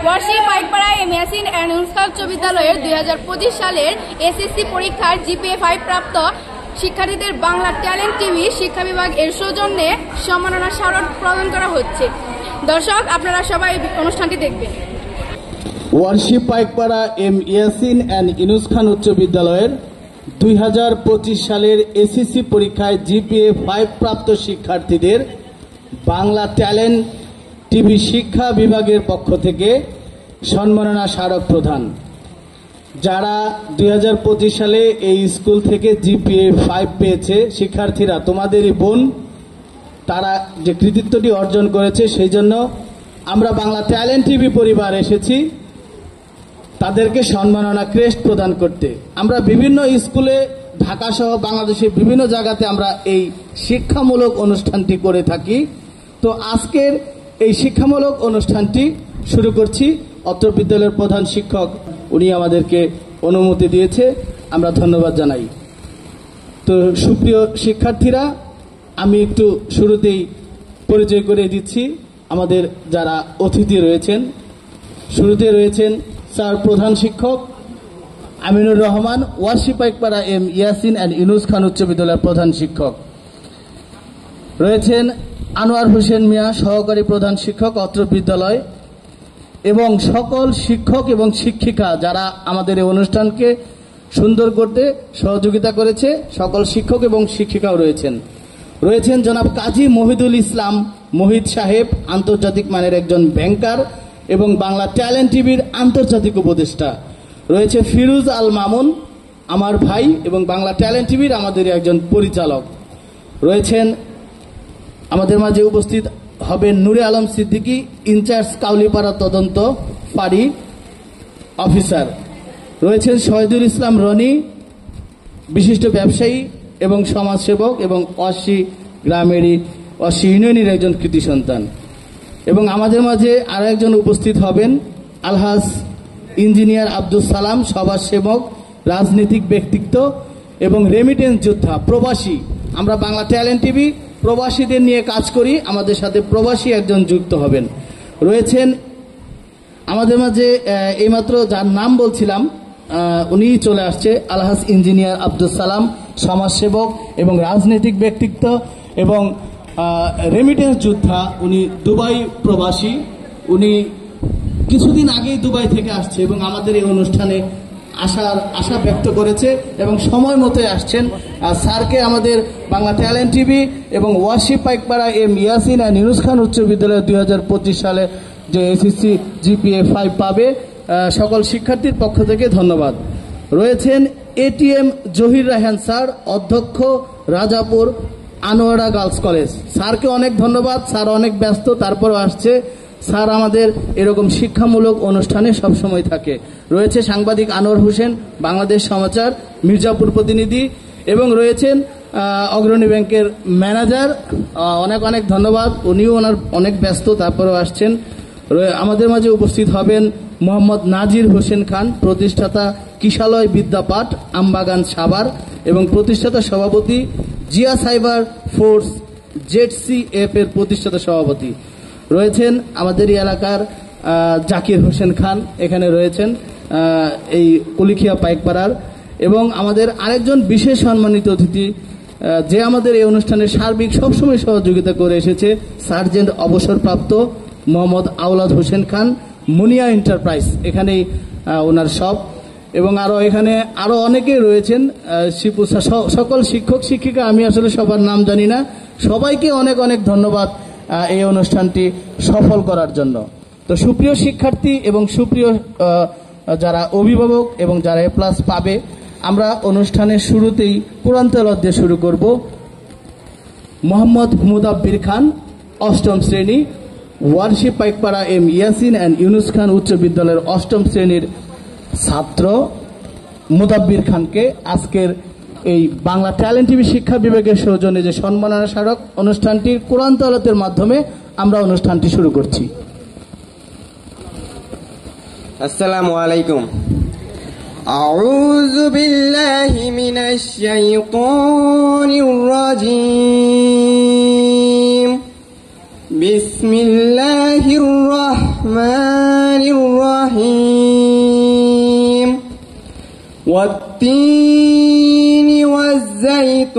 Warshi Paikpara M Yasin and নুসখা উচ্চ বিদ্যালয়ের 2025 সালের এসএসসি পরীক্ষার জিপিএ 5 প্রাপ্ত শিক্ষার্থীদের বাংলা ট্যালেন্ট টিভি শিক্ষা বিভাগ এর সৌজন্যে সম্মাননা স্মারক প্রদান করা হচ্ছে। দর্শক, আপনারা সবাই অনুষ্ঠানটি দেখবেন। ওয়ার্শি পাইকপাড়া এম ইয়াসিন অ্যান্ড ইউনুস খান উচ্চ বিদ্যালয়ের 2025 সালের এসএসসি পরীক্ষায় জিপিএ 5 প্রাপ্ত শিক্ষার্থীদের বাংলা ট্যালেন্ট টিভি শিক্ষা বিভাগের পক্ষ থেকে সম্মাননা স্মারক প্রদান। যারা 2025 সালে এই স্কুল থেকে জিপিএ 5 পেয়েছে শিক্ষার্থীরা, তোমাদেরই বোন, তারা যে কৃতিত্বটি অর্জন করেছে সেই জন্য আমরা বাংলা ট্যালেন্ট টিভি পরিবার এসেছি তাদেরকে সম্মাননা ক্রেস্ট প্রদান করতে। আমরা বিভিন্ন স্কুলে ঢাকা সহ বাংলাদেশের বিভিন্ন জায়গাতে আমরা এই শিক্ষামূলক অনুষ্ঠানটি করে থাকি। তো আজকের এই শিক্ষামূলক অনুষ্ঠানটি শুরু করছি। অত্র বিদ্যালয়ের প্রধান শিক্ষক উনি আমাদেরকে অনুমতি দিয়েছে, আমরা ধন্যবাদ জানাই। তো সুপ্রিয় শিক্ষার্থীরা, আমি একটু শুরুতেই পরিচয় করে দিচ্ছি আমাদের যারা অতিথি রয়েছেন। শুরুতে রয়েছেন স্যার প্রধান শিক্ষক আমিনুর রহমান, ওয়ার্শি পাইকপাড়া এম ইয়াসিন অ্যান্ড ইউনুস খান উচ্চ বিদ্যালয়ের প্রধান শিক্ষক। রয়েছেন আনোয়ার হোসেন মিয়া, সহকারী প্রধান শিক্ষক অত্র বিদ্যালয়, এবং সকল শিক্ষক এবং শিক্ষিকা যারা আমাদের এই অনুষ্ঠানকে সুন্দর করতে সহযোগিতা করেছে, সকল শিক্ষক এবং শিক্ষিকাও রয়েছেন জনাব কাজী মহিদুল ইসলাম মোহিত সাহেব, আন্তর্জাতিক মানের একজন ব্যাংকার এবং বাংলা ট্যালেন্ট টিভির আন্তর্জাতিক উপদেষ্টা। রয়েছে ফিরোজ আল মামুন, আমার ভাই এবং বাংলা ট্যালেন্ট টিভির আমাদের একজন পরিচালক। রয়েছেন আমাদের মাঝে উপস্থিত হবেন নূরে আলম সিদ্দিকী, ইনচার্জ কাউলিপাড়া তদন্ত ফাঁড়ি অফিসার। রয়েছেন শহীদুল ইসলাম রনি, বিশিষ্ট ব্যবসায়ী এবং সমাজসেবক এবং ওয়ার্শি গ্রামেরই ওয়ার্শি ইউনিয়নের একজন কৃতি সন্তান। এবং আমাদের মাঝে আরো একজন উপস্থিত হবেন আলহাজ ইঞ্জিনিয়ার আব্দুল সালাম, সমাজসেবক, রাজনৈতিক ব্যক্তিত্ব এবং রেমিটেন্স যোদ্ধা, প্রবাসী। আমরা বাংলা ট্যালেন্ট টিভি প্রবাসীদের নিয়ে কাজ করি, আমাদের সাথে প্রবাসী একজন যুক্ত হবেন। রয়েছেন আমাদের মাঝে এইমাত্র যার নাম বলছিলাম উনি চলে আসছে, আলহাজ ইঞ্জিনিয়ার আব্দুল সালাম, সমাজসেবক এবং রাজনৈতিক ব্যক্তিত্ব এবং রেমিটেন্স যোদ্ধা। উনি দুবাই প্রবাসী, উনি কিছুদিন আগেই দুবাই থেকে আসছে এবং আমাদের এই অনুষ্ঠানে আশা ব্যক্ত করেছে এবং সময় মতো আসছেন। স্যারকে আমাদের বাংলা ট্যালেন্ট টিভি এবং ওয়ার্শি পাইকপাড়া এম ইয়াসিন অ্যান্ড ইউনুস খান উচ্চ বিদ্যালয় 2025 সালে যে এসএসসি জিপিএ 5 পাবে সকল শিক্ষার্থীর পক্ষ থেকে ধন্যবাদ। রয়েছেন এটিএম জহির রায়হান স্যার, অধ্যক্ষ, রাজাপুর আনোয়ারা গার্লস কলেজ। স্যারকে অনেক ধন্যবাদ, স্যার অনেক ব্যস্ত, তারপরও আসছে। স্যার আমাদের এরকম শিক্ষামূলক অনুষ্ঠানে সবসময় থাকে। রয়েছে সাংবাদিক আনোয়ার হোসেন, বাংলাদেশ সমাচার মির্জাপুর প্রতিনিধি, এবং রয়েছেন অগ্রণী ব্যাংকের ম্যানেজার। অনেক অনেক ধন্যবাদ, উনিও ওনার অনেক ব্যস্ত, তারপরেও আসছেন। আমাদের মাঝে উপস্থিত হবেন মোহাম্মদ নাজির হোসেন খান, প্রতিষ্ঠাতা কিশালয় বিদ্যাপাঠ, আমবাগান, সাভার, এবং প্রতিষ্ঠাতা সভাপতি জিয়া সাইবার ফোর্স জেডসিএফ এর প্রতিষ্ঠাতা সভাপতি। রয়েছেন আমাদের এই এলাকার জাকির হোসেন খান, এখানে রয়েছেন এই কুলিখিয়া পাইকপাড়ার। এবং আমাদের আরেকজন বিশেষ সম্মানিত অতিথি যে আমাদের এই অনুষ্ঠানে সার্বিক সবসময় সহযোগিতা করে এসেছে, সার্জেন্ট অবসরপ্রাপ্ত মোহাম্মদ আওলাদ হোসেন খান, মুনিয়া এন্টারপ্রাইজ, এখানেই ওনার সব। এবং এখানে আরো অনেকেই রয়েছেন, সকল শিক্ষক শিক্ষিকা, আমি আসলে সবার নাম জানি না। সবাইকে অনেক অনেক ধন্যবাদ এই অনুষ্ঠানটি সফল করার জন্য। তো সুপ্রিয় শিক্ষার্থী এবং সুপ্রিয় যারা অভিভাবক এবং যারা এ+ পাবে, আমরা অনুষ্ঠানের শুরুতেই কোরআন তেলাওয়াত দিয়ে শুরু করব। মোহাম্মদ মুদাব্বির খান, 8ম শ্রেণী, ওয়ার্শি পাইকপাড়া এম ইয়াসিন অ্যান্ড ইউনুস খান উচ্চ বিদ্যালয়ের 8ম শ্রেণীর ছাত্র মুদাব্বির খানকে আজকের এই বাংলা ট্যালেন্ট টিভি শিক্ষা বিভাগের সৌজন্যে যে সম্মাননা স্মারক অনুষ্ঠানটির কোরআন তেলাওয়াতের মাধ্যমে আমরা অনুষ্ঠানটি শুরু করছি। আসসালামু আলাইকুম। আউযু বিল্লাহি মিনাশ শাইতানির রাজীম। বিসমিল্লাহির রহমানির والتين والزيتون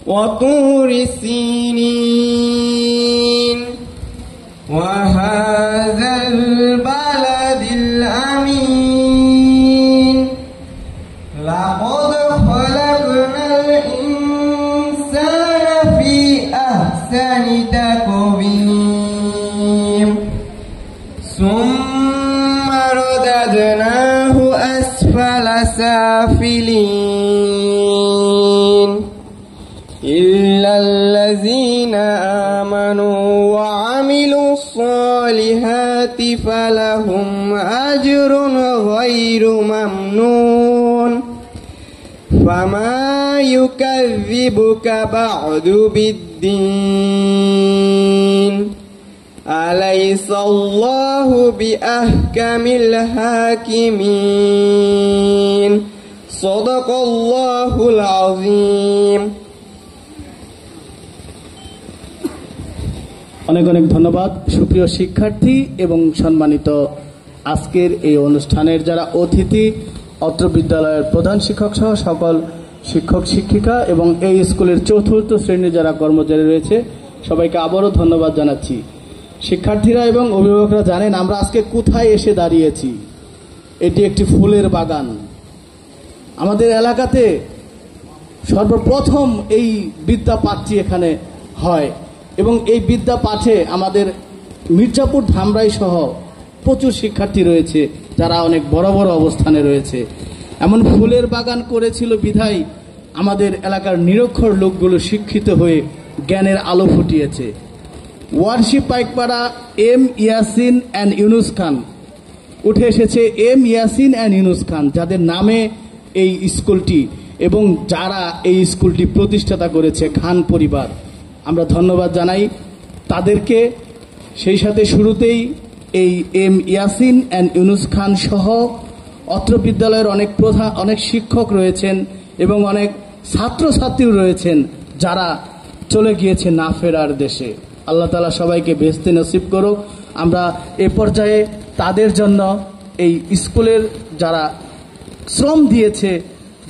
وطور سينين وهذا البلد الأمين لقد خلقنا الإنسان في أحسن تقويم ثم رددناه أسفل سافلين إلا الذين آمنوا وعملوا الصالحات فلهم أجر غير ممنون فما يكذبك بعد بالدين أليس الله بأحكم الحاكمين صدق الله العظيم অনেক অনেক ধন্যবাদ সুপ্রিয় শিক্ষার্থী এবং সম্মানিত আজকের এই অনুষ্ঠানের যারা অতিথি অত্র বিদ্যালয়ের প্রধান শিক্ষক সহ সকল শিক্ষক শিক্ষিকা এবং এই স্কুলের চতুর্থ শ্রেণীর যারা কর্মচারী রয়েছে সবাইকে আবারও ধন্যবাদ জানাচ্ছি। শিক্ষার্থীরা এবং অভিভাবকরা জানেন আমরা আজকে কোথায় এসে দাঁড়িয়েছি। এটি একটি ফুলের বাগান। আমাদের এলাকাতে সর্বপ্রথম এই বিদ্যা পাঠটি এখানে হয় এবং এই বিদ্যা পাঠে আমাদের মির্জাপুর ধামরাই সহ প্রচুর শিক্ষার্থী রয়েছে যারা অনেক বড় বড় অবস্থানে রয়েছে। এমন ফুলের বাগান করেছিল বিধায় আমাদের এলাকার নিরক্ষর লোকগুলো শিক্ষিত হয়ে জ্ঞানের আলো ফুটিয়েছে। Worship Paikpara M Yasin and Yunus Khan উঠে এসেছে এম ইয়াসিন অ্যান্ড ইউনুস খান, যাদের নামে এই স্কুলটি এবং যারা এই স্কুলটি প্রতিষ্ঠাতা করেছে খান পরিবার। আমরা ধন্যবাদ জানাই তাদেরকে। সেই সাথে শুরুতেই এই এম ইয়াসিন অ্যান্ড ইউনুস খান সহ অত্র বিদ্যালয়ের অনেক শিক্ষক রয়েছেন এবং অনেক ছাত্রছাত্রীও রয়েছেন যারা চলে গিয়েছে না ফেরার দেশে। আল্লাহ তাআলা সবাইকে বেহেশতে নসিব করুক। আমরা এ পর্যায়ে তাদের জন্য এই স্কুলের যারা শ্রম দিয়েছে,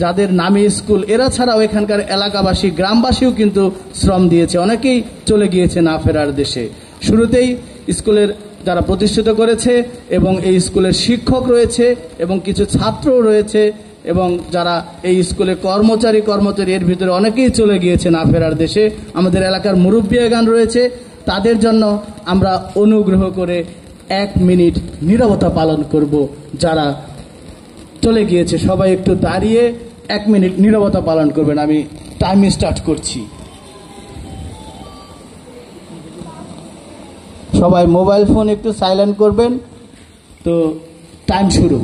যাদের নামে স্কুল, এরা ছাড়াও এখানকার এলাকাবাসী গ্রামবাসীও কিন্তু শ্রম দিয়েছে, অনেকেই চলে গিয়েছে না ফেরার দেশে। শুরুতেই স্কুলের যারা প্রতিষ্ঠিত করেছে এবং এই স্কুলের শিক্ষক রয়েছে এবং কিছু ছাত্রও রয়েছে এবং যারা এই স্কুলে কর্মচারী এর ভিতরে অনেকেই চলে গিয়েছে না ফেরার দেশে। আমাদের এলাকার মুরব্বিয়াগান রয়েছে, তাদের জন্য আমরা অনুগ্রহ করে 1 মিনিট নীরবতা পালন করব। যারা চলে গিয়েছে সবাই একটু দাঁড়িয়ে 1 মিনিট নীরবতা পালন করবেন। আমি টাইম স্টার্ট করছি। সবাই মোবাইল ফোন একটু সাইলেন্ট করবেন। তো টাইম শুরু।